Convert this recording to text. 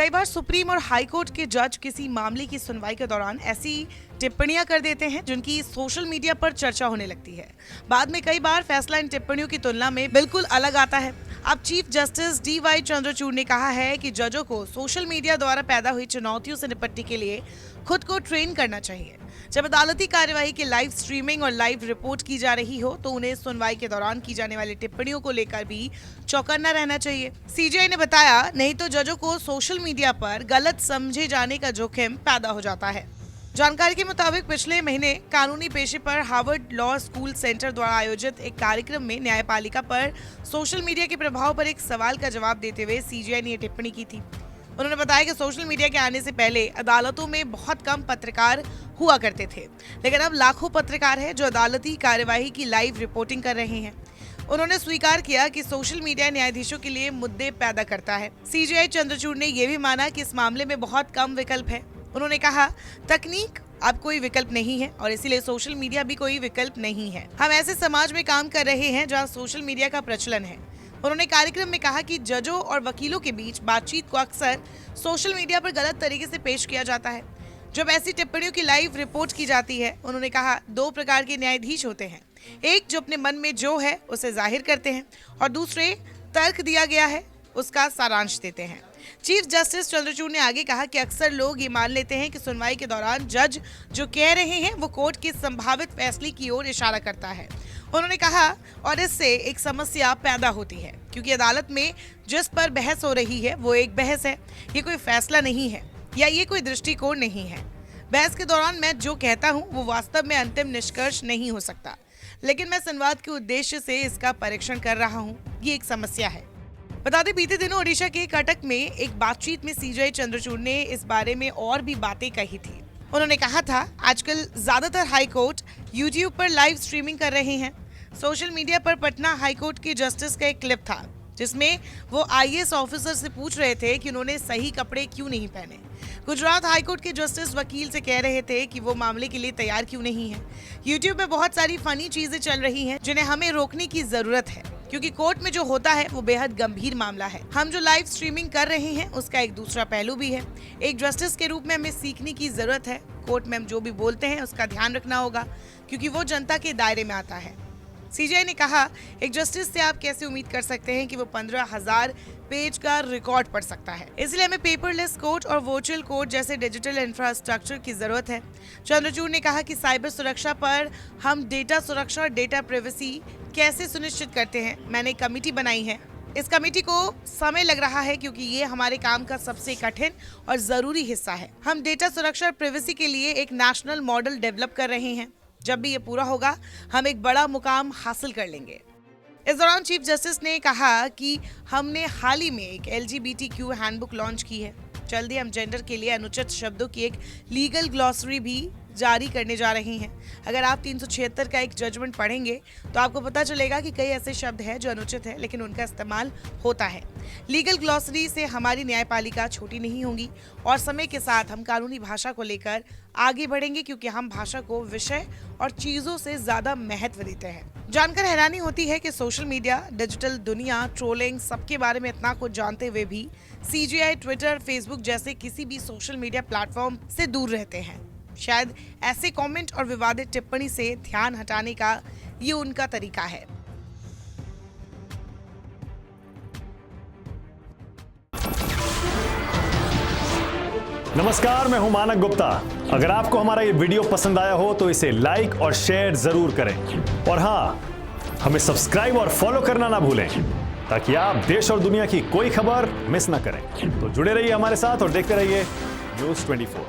कई बार सुप्रीम और high court के जज किसी मामले की सुनवाई के दौरान ऐसी टिप्पणियां कर देते हैं जिनकी सोशल मीडिया पर चर्चा होने लगती है। बाद में कई बार फैसला इन टिप्पणियों की तुलना में बिल्कुल अलग आता है। अब चीफ जस्टिस DY चंद्रचूड़ ने कहा है कि जजों को सोशल मीडिया द्वारा पैदा हुई चुनौतियों से निपटने के लिए खुद को ट्रेन करना चाहिए। जब अदालती कार्यवाही की लाइव स्ट्रीमिंग और लाइव रिपोर्ट की जा रही हो तो उन्हें सुनवाई के दौरान की जाने वाली टिप्पणियों को लेकर भी चौकन्ना रहना चाहिए। CJI ने बताया, नहीं तो जजों को सोशल मीडिया पर गलत समझे जाने का जोखिम पैदा हो जाता है। जानकारी के मुताबिक पिछले महीने कानूनी पेशे पर हार्वर्ड लॉ स्कूल सेंटर द्वारा आयोजित एक कार्यक्रम में न्यायपालिका पर सोशल मीडिया के प्रभाव पर एक सवाल का जवाब देते हुए CJI ने यह टिप्पणी की थी। उन्होंने बताया कि सोशल मीडिया के आने से पहले अदालतों में बहुत कम पत्रकार हुआ करते थे, लेकिन अब लाखों पत्रकार हैं जो अदालती कार्यवाही की लाइव रिपोर्टिंग कर रहे हैं। उन्होंने स्वीकार किया कि सोशल मीडिया न्यायाधीशों के लिए मुद्दे पैदा करता है। CJI चंद्रचूड़ ने यह भी माना कि इस मामले में बहुत कम विकल्प है। उन्होंने कहा, तकनीक अब कोई विकल्प नहीं है और इसीलिए सोशल मीडिया भी कोई विकल्प नहीं है। हम ऐसे समाज में काम कर रहे हैं जहां सोशल मीडिया का प्रचलन है। उन्होंने कार्यक्रम में कहा कि जजों और वकीलों के बीच बातचीत को अक्सर सोशल मीडिया पर गलत तरीके से पेश किया जाता है। जब ऐसी टिप्पणियों की लाइव रिपोर्ट की जाती है, उन्होंने कहा, दो प्रकार के न्यायाधीश होते हैं, एक जो अपने मन में जो है उसे जाहिर करते हैं और दूसरे तर्क दिया गया है उसका सारांश देते हैं। चीफ जस्टिस चंद्रचूड़ ने आगे कहा कि अक्सर लोग ये मान लेते हैं कि सुनवाई के दौरान जज जो कह रहे हैं वो कोर्ट के संभावित फैसले की ओर इशारा करता है। उन्होंने कहा, और इससे एक समस्या पैदा होती है क्योंकि अदालत में जिस पर बहस हो रही है वो एक बहस है, ये कोई फैसला नहीं है या ये कोई दृष्टिकोण नहीं है। बहस के दौरान मैं जो कहता हूँ वो वास्तव में अंतिम निष्कर्ष नहीं हो सकता, लेकिन मैं संवाद के उद्देश्य से इसका परीक्षण कर रहा हूँ। ये एक समस्या है। बता दें, बीते दिनों ओडिशा के कटक में एक बातचीत में CJI चंद्रचूड़ ने इस बारे में और भी बातें कही थी। उन्होंने कहा था, आजकल ज्यादातर हाई कोर्ट YouTube पर लाइव स्ट्रीमिंग कर रहे हैं। सोशल मीडिया पर पटना हाई कोर्ट के जस्टिस का एक क्लिप था जिसमें वो IAS ऑफिसर से पूछ रहे थे कि उन्होंने सही कपड़े क्यों नहीं पहने। गुजरात हाई कोर्ट के जस्टिस वकील से कह रहे थे कि वो मामले के लिए तैयार क्यों नहीं है। YouTube में बहुत सारी फनी चीजें चल रही हैं जिन्हें हमें रोकने की जरूरत है क्योंकि कोर्ट में जो होता है वो बेहद गंभीर मामला है। हम जो लाइव स्ट्रीमिंग कर रहे हैं उसका एक दूसरा पहलू भी है। एक जस्टिस के रूप में हमें सीखने की जरूरत है। कोर्ट में हम जो भी बोलते हैं उसका ध्यान रखना होगा क्योंकि वो जनता के दायरे में आता है। CJI ने कहा, एक जस्टिस से आप कैसे उम्मीद कर सकते हैं कि वो 15,000 पेज का रिकॉर्ड पढ़ सकता है। इसलिए हमें पेपरलेस कोर्ट और वर्चुअल कोर्ट जैसे डिजिटल इंफ्रास्ट्रक्चर की जरूरत है। चंद्रचूड़ ने कहा कि साइबर सुरक्षा पर हम डेटा सुरक्षा और डेटा प्राइवेसी कैसे सुनिश्चित करते हैं। मैंने एक कमेटी बनाई है। इस कमेटी को समय लग रहा है क्योंकि ये हमारे काम का सबसे कठिन और जरूरी हिस्सा है। हम डेटा सुरक्षा और प्राइवेसी के लिए एक नेशनल मॉडल डेवलप कर रहे हैं। जब भी ये पूरा होगा हम एक बड़ा मुकाम हासिल कर लेंगे। इस दौरान चीफ जस्टिस ने कहा कि हमने हाल ही में एक LGBTQ हैंडबुक लॉन्च की है। जल्दी हम जेंडर के लिए अनुचित शब्दों की एक लीगल ग्लॉसरी भी जारी करने जा रहे हैं। अगर आप 376 का एक जजमेंट पढ़ेंगे तो आपको पता चलेगा कि कई ऐसे शब्द हैं जो अनुचित है लेकिन उनका इस्तेमाल होता है। लीगल ग्लॉसरी से हमारी न्यायपालिका छोटी नहीं होगी और समय के साथ हम कानूनी भाषा को लेकर आगे बढ़ेंगे क्योंकि हम भाषा को विषय और चीजों से ज्यादा महत्व देते हैं। जानकर हैरानी होती है कि सोशल मीडिया, डिजिटल दुनिया, ट्रोलिंग सबके बारे में इतना कुछ जानते हुए भी CJI ट्विटर, फेसबुक जैसे किसी भी सोशल मीडिया प्लेटफॉर्म से दूर रहते हैं। शायद ऐसे कमेंट और विवादित टिप्पणी से ध्यान हटाने का ये उनका तरीका है। नमस्कार, मैं हूं मानक गुप्ता। अगर आपको हमारा ये वीडियो पसंद आया हो तो इसे लाइक और शेयर जरूर करें और हाँ, हमें सब्सक्राइब और फॉलो करना ना भूलें ताकि आप देश और दुनिया की कोई खबर मिस ना करें। तो जुड़े रहिए हमारे साथ और देखते रहिए News 24।